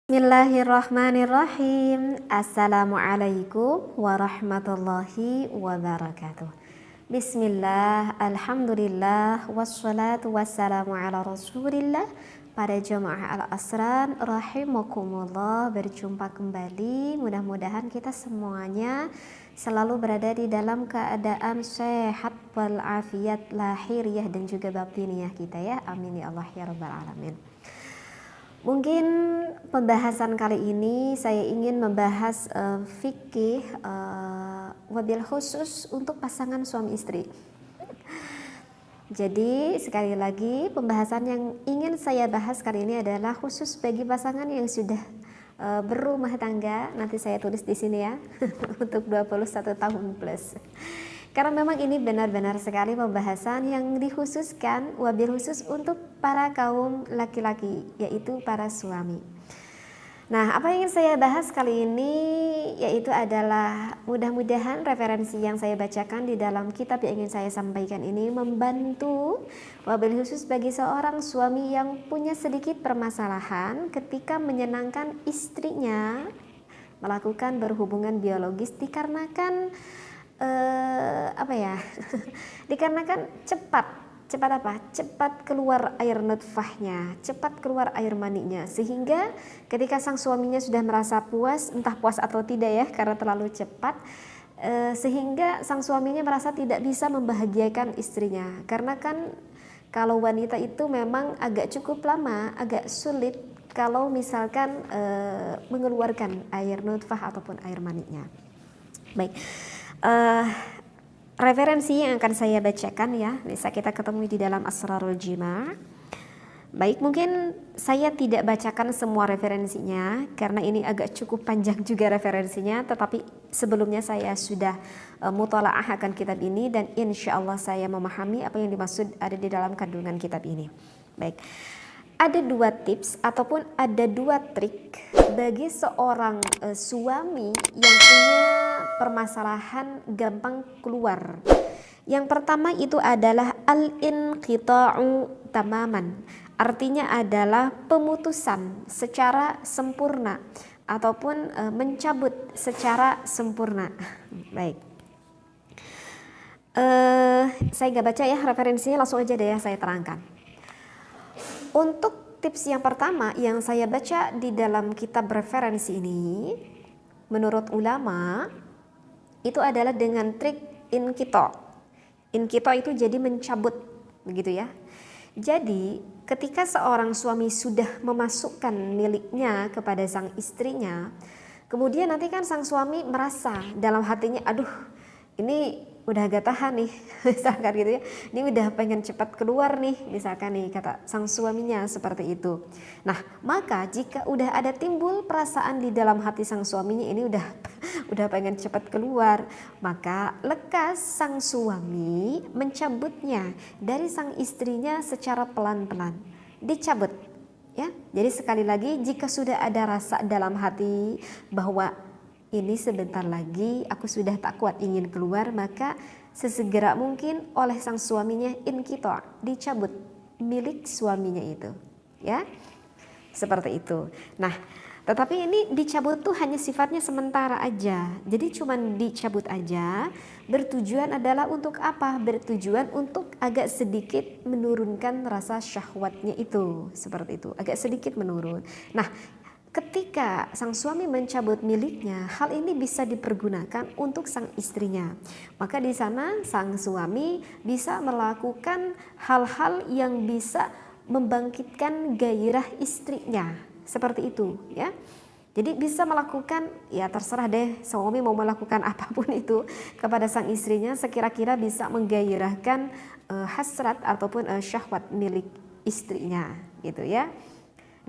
Bismillahirrahmanirrahim. Assalamualaikum warahmatullahi wabarakatuh. Bismillah, alhamdulillah, wassalatu wassalamu ala rasulillah. Pada jamaah al-asran rahimakumullah, berjumpa kembali. Mudah-mudahan kita semuanya selalu berada di dalam keadaan sehat walafiat lahiriah dan juga batiniah kita ya. Amin ya Allah ya rabbal alamin. Mungkin pembahasan kali ini saya ingin membahas fikih wabil khusus untuk pasangan suami istri. Jadi sekali lagi pembahasan yang ingin saya bahas kali ini adalah khusus bagi pasangan yang sudah berumah tangga. Nanti saya tulis di sini ya untuk 21 tahun plus. Karena memang ini benar-benar sekali pembahasan yang dikhususkan wabil khusus untuk para kaum laki-laki, yaitu para suami. Nah, apa yang ingin saya bahas kali ini yaitu adalah mudah-mudahan referensi yang saya bacakan di dalam kitab yang ingin saya sampaikan ini membantu wabil khusus bagi seorang suami yang punya sedikit permasalahan ketika menyenangkan istrinya melakukan berhubungan biologis dikarenakan dikarenakan cepat keluar air nutfahnya, cepat keluar air maninya, sehingga ketika sang suaminya sudah merasa puas, entah puas atau tidak ya karena terlalu cepat, sehingga sang suaminya merasa tidak bisa membahagiakan istrinya. Karena kan kalau wanita itu memang agak cukup lama, agak sulit kalau misalkan mengeluarkan air nutfah ataupun air maninya. Baik. Referensi yang akan saya bacakan ya, bisa kita ketemu di dalam Asrarul Jima'. Baik, mungkin saya tidak bacakan semua referensinya karena ini agak cukup panjang juga referensinya, tetapi sebelumnya saya sudah mutalaah akan kitab ini dan insya Allah saya memahami apa yang dimaksud ada di dalam kandungan kitab ini. Baik, ada dua tips ataupun ada dua trik bagi seorang suami yang punya permasalahan gampang keluar. Yang pertama itu adalah al-inqita'u tamaman. Artinya adalah pemutusan secara sempurna ataupun mencabut secara sempurna. Baik. Saya gak baca ya referensinya, langsung aja deh ya saya terangkan. Untuk tips yang pertama yang saya baca di dalam kitab referensi ini, menurut ulama itu adalah dengan trik inqita'. Inqita' itu jadi mencabut, begitu ya. Jadi ketika seorang suami sudah memasukkan miliknya kepada sang istrinya, kemudian nanti kan sang suami merasa dalam hatinya, aduh ini udah agak tahan nih, misalkan gitu ya, ini udah pengen cepat keluar nih, misalkan nih kata sang suaminya seperti itu. Nah, maka jika udah ada timbul perasaan di dalam hati sang suaminya ini udah pengen cepat keluar, maka lekas sang suami mencabutnya dari sang istrinya secara pelan-pelan, dicabut ya. Jadi sekali lagi, jika sudah ada rasa dalam hati bahwa ini sebentar lagi aku sudah tak kuat ingin keluar, maka sesegera mungkin oleh sang suaminya inqita', dicabut milik suaminya itu ya, seperti itu. Nah, tetapi ini dicabut tuh hanya sifatnya sementara aja, jadi cuman dicabut aja. Bertujuan adalah untuk apa? Bertujuan untuk agak sedikit menurunkan rasa syahwatnya itu, seperti itu, agak sedikit menurun. Nah, ketika sang suami mencabut miliknya, hal ini bisa dipergunakan untuk sang istrinya. Maka di sana sang suami bisa melakukan hal-hal yang bisa membangkitkan gairah istrinya, seperti itu ya. Jadi bisa melakukan, ya terserah deh suami mau melakukan apapun itu kepada sang istrinya, sekira-kira bisa menggairahkan hasrat ataupun syahwat milik istrinya gitu ya.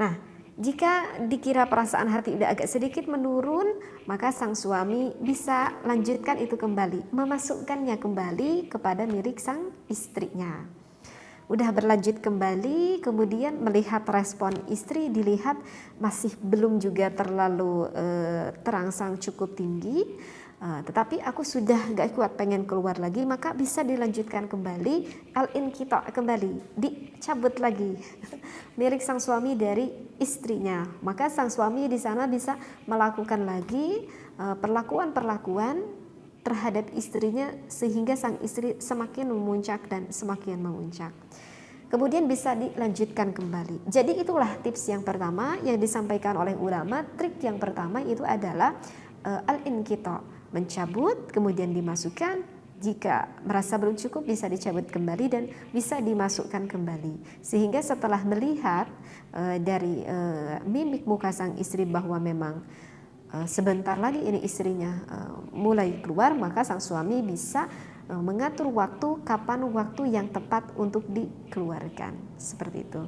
Nah, jika dikira perasaan hati udah agak sedikit menurun, maka sang suami bisa lanjutkan itu kembali, memasukkannya kembali kepada milik sang istrinya. Udah berlanjut kembali, kemudian melihat respon istri, dilihat masih belum juga terlalu terangsang cukup tinggi, tetapi aku sudah gak kuat pengen keluar lagi, maka bisa dilanjutkan kembali, al-inqita kembali, dicabut lagi milik sang suami dari istrinya. Maka sang suami di sana bisa melakukan lagi perlakuan-perlakuan terhadap istrinya sehingga sang istri semakin memuncak dan semakin memuncak. Kemudian bisa dilanjutkan kembali. Jadi itulah tips yang pertama yang disampaikan oleh ulama. Trik yang pertama itu adalah al-inqita, mencabut kemudian dimasukkan, jika merasa belum cukup bisa dicabut kembali dan bisa dimasukkan kembali, sehingga setelah melihat dari mimik muka sang istri bahwa memang sebentar lagi ini istrinya mulai keluar, maka sang suami bisa mengatur waktu, kapan waktu yang tepat untuk dikeluarkan, seperti itu.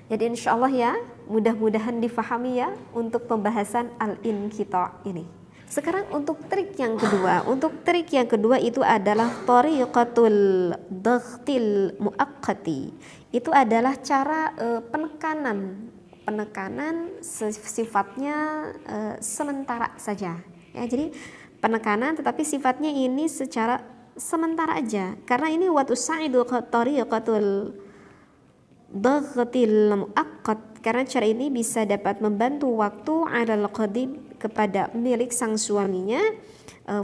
Jadi insya Allah ya, mudah-mudahan difahami ya untuk pembahasan al-inqita ini. Sekarang untuk trik yang kedua. Untuk trik yang kedua itu adalah tariqatul dhaghtil muaqqati. Itu adalah cara penekanan sifatnya sementara saja. Ya, jadi penekanan tetapi sifatnya ini secara sementara aja. Karena ini wa tusaidu tariqatul dhaghtil muaqqat. Karena cara ini bisa dapat membantu waktu alal qadib kepada milik sang suaminya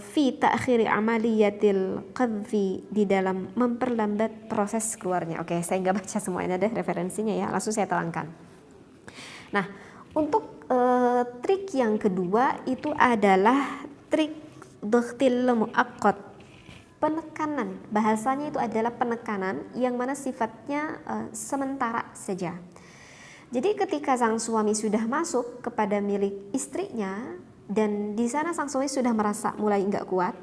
fi ta'khiri amaliyatil qadfi, di dalam memperlambat proses keluarnya. Oke, saya nggak baca semuanya, ada referensinya ya, langsung saya terangkan. Nah, untuk trik yang kedua itu adalah trik dhaghtil muaqqat, penekanan. Bahasanya itu adalah penekanan yang mana sifatnya sementara saja. Jadi ketika sang suami sudah masuk kepada milik istrinya dan di sana sang suami sudah merasa mulai nggak kuat,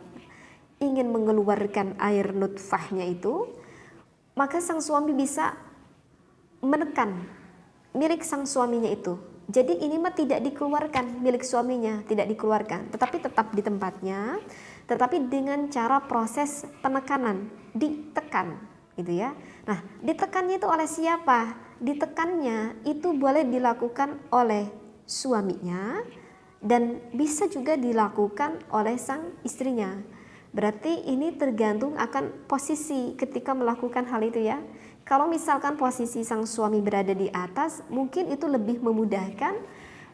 ingin mengeluarkan air nutfahnya itu, maka sang suami bisa menekan milik sang suaminya itu. Jadi ini mah tidak dikeluarkan milik suaminya, tidak dikeluarkan, tetapi tetap di tempatnya, tetapi dengan cara proses penekanan, ditekan, gitu ya. Nah, ditekannya itu oleh siapa? Ditekannya itu boleh dilakukan oleh suaminya dan bisa juga dilakukan oleh sang istrinya. Berarti ini tergantung akan posisi ketika melakukan hal itu ya. Kalau misalkan posisi sang suami berada di atas, mungkin itu lebih memudahkan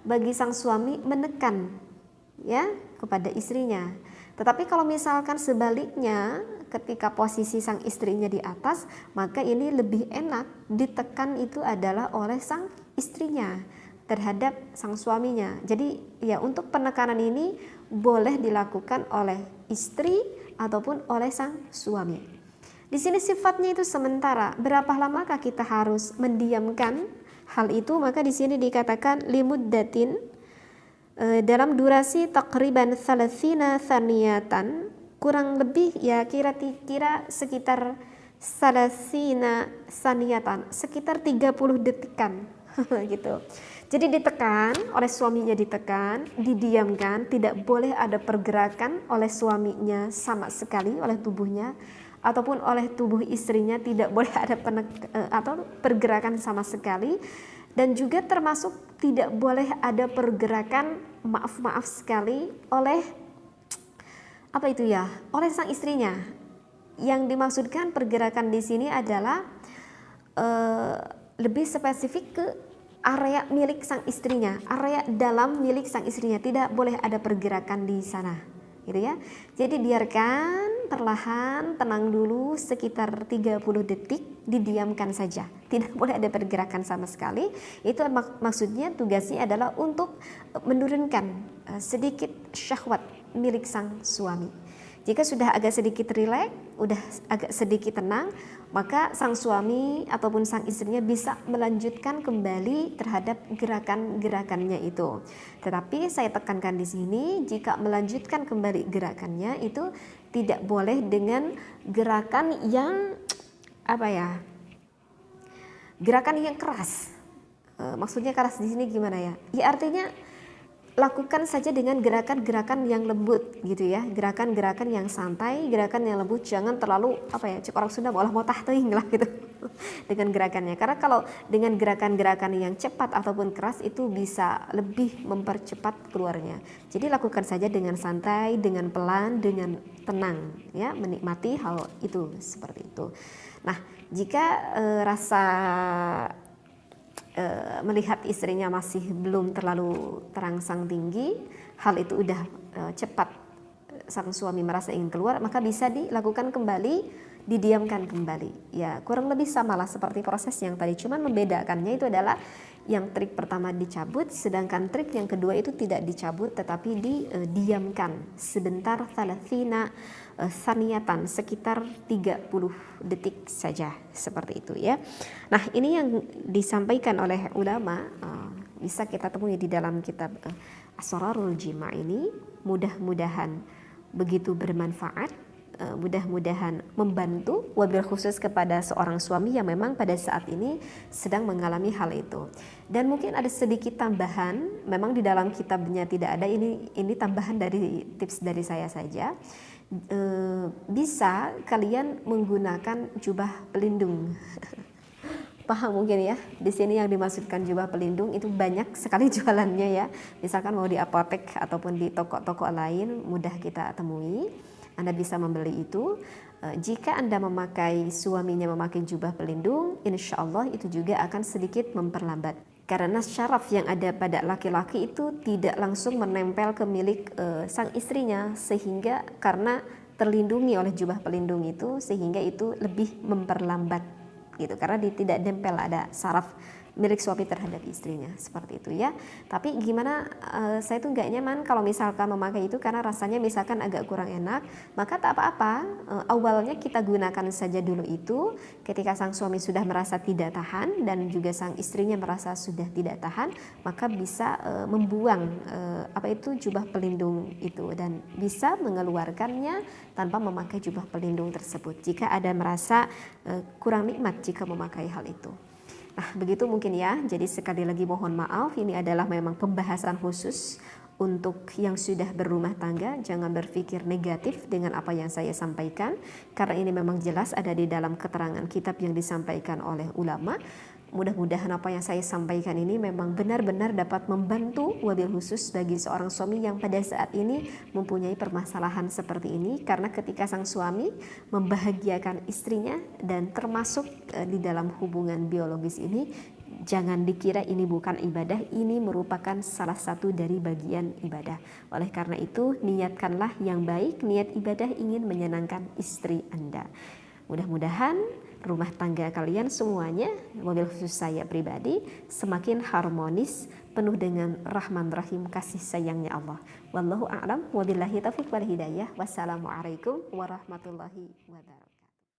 bagi sang suami menekan ya kepada istrinya. Tetapi kalau misalkan sebaliknya, ketika posisi sang istrinya di atas, maka ini lebih enak ditekan itu adalah oleh sang istrinya terhadap sang suaminya. Jadi ya, untuk penekanan ini boleh dilakukan oleh istri ataupun oleh sang suami. Di sini sifatnya itu sementara. Berapa lamakah kita harus mendiamkan hal itu? Maka di sini dikatakan limuddatin, dalam durasi takriban 30 thaniyatan, kurang lebih ya kira-kira sekitar 30 thaniyatan, sekitar 30 detikan gitu. Jadi ditekan oleh suaminya, ditekan, didiamkan, tidak boleh ada pergerakan oleh suaminya sama sekali, oleh tubuhnya ataupun oleh tubuh istrinya tidak boleh ada atau pergerakan sama sekali. Dan juga termasuk tidak boleh ada pergerakan maaf sekali oleh apa itu ya, oleh sang istrinya. Yang dimaksudkan pergerakan di sini adalah lebih spesifik ke area milik sang istrinya, area dalam milik sang istrinya, tidak boleh ada pergerakan di sana, gitu ya. Jadi biarkan perlahan, tenang dulu sekitar 30 detik, didiamkan saja, tidak boleh ada pergerakan sama sekali. Itu maksudnya, tugasnya adalah untuk menurunkan sedikit syahwat milik sang suami. Jika sudah agak sedikit rileks, udah agak sedikit tenang, maka sang suami ataupun sang istrinya bisa melanjutkan kembali terhadap gerakan-gerakannya itu. Tetapi saya tekankan di sini, jika melanjutkan kembali gerakannya itu tidak boleh dengan gerakan yang gerakan yang keras. Maksudnya keras di sini gimana ya? Ya artinya lakukan saja dengan gerakan-gerakan yang lembut gitu ya, gerakan-gerakan yang santai, gerakan yang lembut, jangan terlalu cek orang Sunda malah mau teuing lah gitu. dengan gerakannya. Karena kalau dengan gerakan-gerakan yang cepat ataupun keras itu bisa lebih mempercepat keluarnya. Jadi lakukan saja dengan santai, dengan pelan, dengan tenang, ya, menikmati hal itu seperti itu. Nah, jika rasa melihat istrinya masih belum terlalu terangsang tinggi, hal itu udah cepat sang suami merasa ingin keluar, maka bisa dilakukan kembali, didiamkan kembali. Ya, kurang lebih samalah seperti proses yang tadi, cuman membedakannya itu adalah yang trik pertama dicabut, sedangkan trik yang kedua itu tidak dicabut tetapi didiamkan sebentar, thalathina saniyatan, sekitar 30 detik saja, seperti itu ya. Nah, ini yang disampaikan oleh ulama, bisa kita temui di dalam kitab Asrarul Jima ini. Mudah-mudahan begitu bermanfaat, mudah-mudahan membantu, wabil khusus kepada seorang suami yang memang pada saat ini sedang mengalami hal itu. Dan mungkin ada sedikit tambahan, memang di dalam kitabnya tidak ada, ini tambahan dari tips dari saya saja. Bisa kalian menggunakan jubah pelindung. Paham mungkin ya, di sini yang dimaksudkan jubah pelindung itu banyak sekali jualannya ya. Misalkan mau di apotek ataupun di toko-toko lain mudah kita temui. Anda bisa membeli itu. Jika Anda memakai, suaminya memakai jubah pelindung, insya Allah itu juga akan sedikit memperlambat. Karena syaraf yang ada pada laki-laki itu tidak langsung menempel ke milik sang istrinya, sehingga karena terlindungi oleh jubah pelindung itu, sehingga itu lebih memperlambat gitu, karena tidak nempel ada saraf milik suami terhadap istrinya, seperti itu ya. Tapi gimana, saya tuh nggak nyaman kalau misalkan memakai itu karena rasanya misalkan agak kurang enak, maka tak apa-apa, awalnya kita gunakan saja dulu itu. Ketika sang suami sudah merasa tidak tahan dan juga sang istrinya merasa sudah tidak tahan, maka bisa membuang jubah pelindung itu dan bisa mengeluarkannya tanpa memakai jubah pelindung tersebut jika ada merasa kurang nikmat jika memakai hal itu. Nah, begitu mungkin ya. Jadi sekali lagi mohon maaf, ini adalah memang pembahasan khusus untuk yang sudah berumah tangga. Jangan berpikir negatif dengan apa yang saya sampaikan, karena ini memang jelas ada di dalam keterangan kitab yang disampaikan oleh ulama. Mudah-mudahan apa yang saya sampaikan ini memang benar-benar dapat membantu, wabil khusus bagi seorang suami yang pada saat ini mempunyai permasalahan seperti ini. Karena ketika sang suami membahagiakan istrinya dan termasuk di dalam hubungan biologis ini, jangan dikira ini bukan ibadah, ini merupakan salah satu dari bagian ibadah. Oleh karena itu, niatkanlah yang baik, niat ibadah ingin menyenangkan istri Anda. Mudah-mudahan rumah tangga kalian semuanya, wabil khusus saya pribadi, semakin harmonis, penuh dengan rahman rahim kasih sayangnya Allah. Wallahu a'lam, wabillahi taufiq wal hidayah. Wassalamualaikum warahmatullahi wabarakatuh.